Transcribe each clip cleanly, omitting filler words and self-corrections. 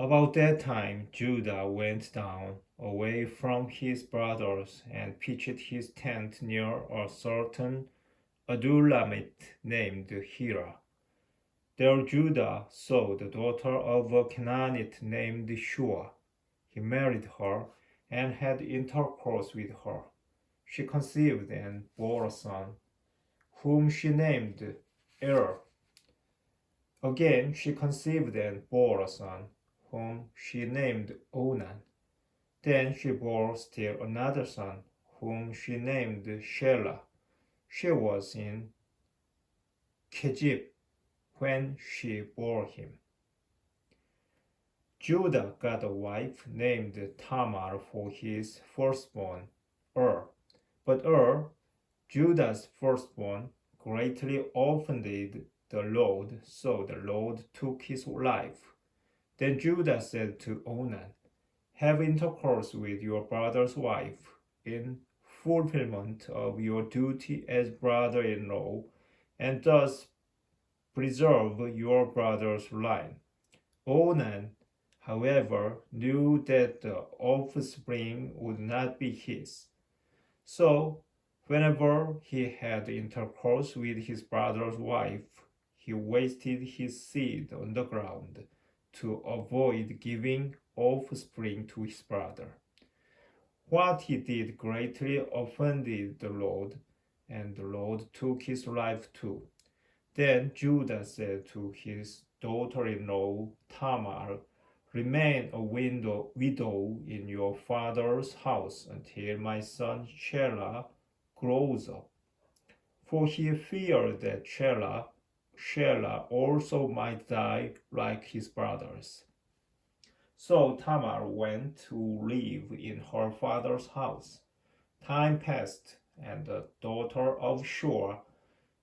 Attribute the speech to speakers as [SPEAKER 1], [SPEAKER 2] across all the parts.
[SPEAKER 1] About that time, Judah went down away from his brothers and pitched his tent near a certain Adullamite named Hira. There Judah saw the daughter of a Canaanite named Shua. He married her and had intercourse with her. She conceived and bore a son, whom she named Er. Again she conceived and bore a son, whom she named Onan. Then she bore still another son, whom she named Shelah. She was in Kejib when she bore him. Judah got a wife named Tamar for his firstborn, But Judah's firstborn, greatly offended the Lord, so the Lord took his life. Then Judah said to Onan, have intercourse with your brother's wife in fulfillment of your duty as brother-in-law, and thus preserve your brother's line. Onan, however, knew that the offspring would not be his. So, whenever he had intercourse with his brother's wife, he wasted his seed on the ground to avoid giving offspring to his brother. What he did greatly offended the Lord, and the Lord took his life too. Then Judah said to his daughter-in-law Tamar, remain a widow in your father's house until my son Shelah grows up. For he feared that Shelah also might die like his brothers. So Tamar went to live in her father's house. Time passed, and the daughter of Shua,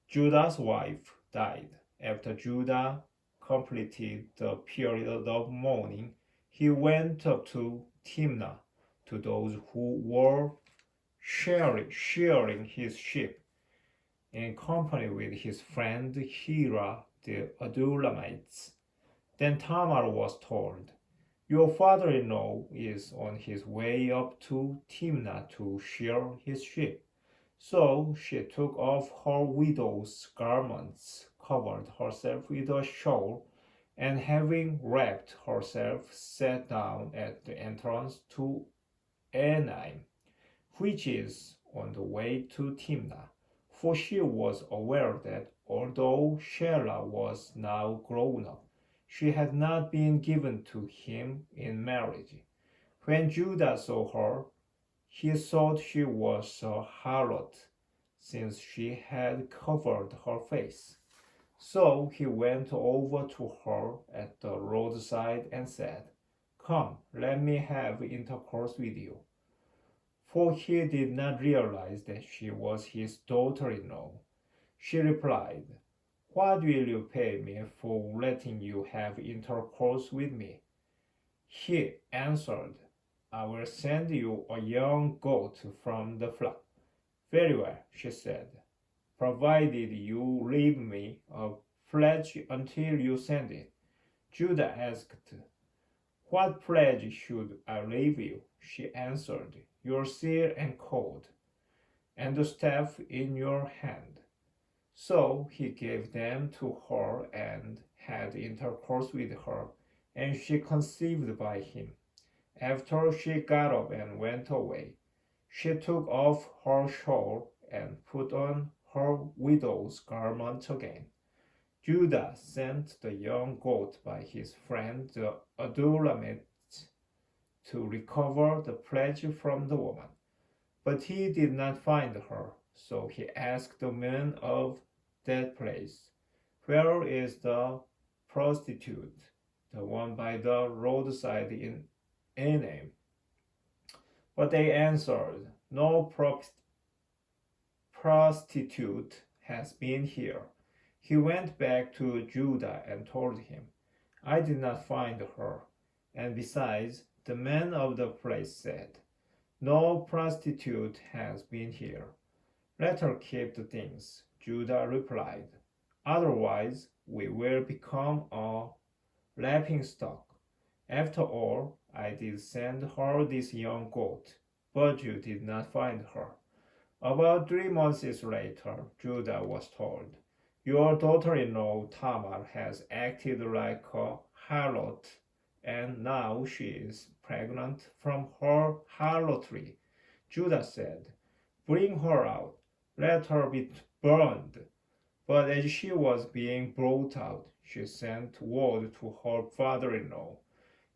[SPEAKER 1] Judah's wife, died. After Judah completed the period of mourning, he went up to Timnah to those who were shearing his sheep, in company with his friend Hira the Adulamites. Then Tamar was told, your father-in-law is on his way up to Timnah to shear his sheep. So she took off her widow's garments, covered herself with a shawl, and having wrapped herself, sat down at the entrance to Enaim, which is on the way to Timnah. For she was aware that although Shelah was now grown up, she had not been given to him in marriage. When Judah saw her, he thought she was a harlot, since she had covered her face. So he went over to her at the roadside and said, come, let me have intercourse with you. For he did not realize that she was his daughter-in-law. She replied, what will you pay me for letting you have intercourse with me? He answered, I will send you a young goat from the flock. Very well, she said, provided you leave me a pledge until you send it. Judah asked, what pledge should I leave you? She answered, your seal and cord, and the staff in your hand. So he gave them to her and had intercourse with her, and she conceived by him. After she got up and went away, she took off her shawl and put on her widow's garment again. Judah sent the young goat by his friend the Adullamite to recover the pledge from the woman. But he did not find her, so he asked the men of that place, where is the prostitute, the one by the roadside in Enaim? But they answered, no prostitute has been here. He went back to Judah and told him, I did not find her. And besides, the men of the place said, no prostitute has been here. Let her keep the things. Judah replied, otherwise we will become a laughingstock. After all, I did send her this young goat, but you did not find her. About 3 months later, Judah was told, your daughter-in-law Tamar has acted like a harlot, and now she is pregnant from her harlotry. Judah said, bring her out, let her be burned. But as she was being brought out, she sent word to her father-in-law,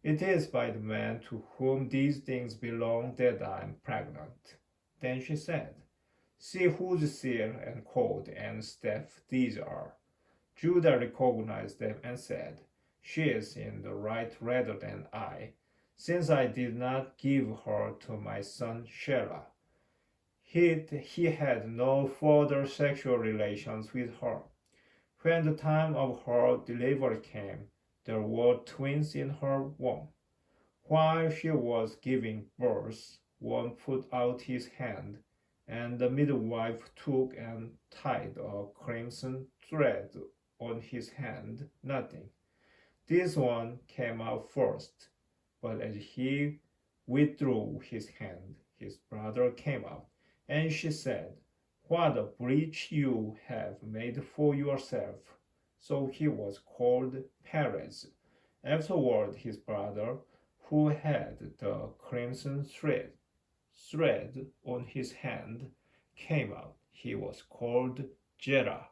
[SPEAKER 1] it is by the man to whom these things belong that I am pregnant. Then she said, see whose seal and cord and staff these are. Judah recognized them and said, she is in the right rather than I, since I did not give her to my son Shelah. He had no further sexual relations with her. When the time of her delivery came, there were twins in her womb. While she was giving birth, one put out his hand, and the midwife took and tied a crimson thread on his hand, nothing. This one came out first, but as he withdrew his hand, his brother came out, and she said, what a breach you have made for yourself. So he was called Perez. Afterward, his brother, who had the crimson thread on his hand, came out. He was called Jerah.